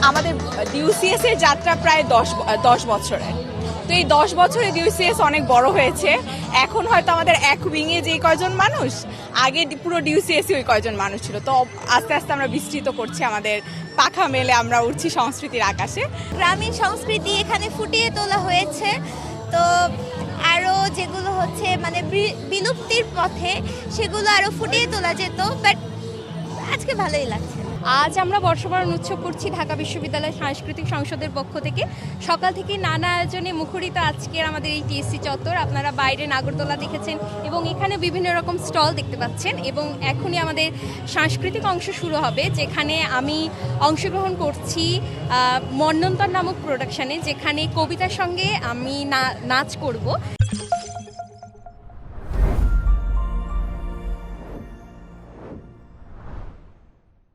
আমাদের ডিউসিএস এর যাত্রা প্রায় 10 বছরের। তো এই 10 বছরে ডিউসিএস অনেক বড় হয়েছে। এখন হয়তো আমাদের এক উইংয়ে যে কয়জন মানুষ, আগে পুরো ডিউসিএসই ওই কয়জন মানুষ ছিল। তো আস্তে আস্তে আমরা বিস্তৃত করছি, আমাদের পাখা মেলে আমরা উঠছি সংস্কৃতির আকাশে। গ্রামীণ সংস্কৃতি এখানে ফুটিয়ে তোলা হয়েছে। তো আরও যেগুলো হচ্ছে মানে বিলুপ্তির পথে, সেগুলো আরও ফুটিয়ে তোলা যেত, বাট আজকে ভালোই লাগছে। আজ আমরা বর্ষবরণ উৎসব করছি ঢাকা বিশ্ববিদ্যালয় সাংস্কৃতিক সংসদের পক্ষ থেকে। সকাল থেকে নানা আয়োজনে মুখরিত আজকের আমাদের এই টিএসসি চত্বর। আপনারা বাইরে নাগরদোলা দেখেছেন এবং এখানে বিভিন্ন রকম স্টল দেখতে পাচ্ছেন, এবং এখনই আমাদের সাংস্কৃতিক অংশ শুরু হবে, যেখানে আমি অংশগ্রহণ করছি মন্বন্তর নামক প্রোডাকশানে, যেখানে কবিতার সঙ্গে আমি নাচ করব।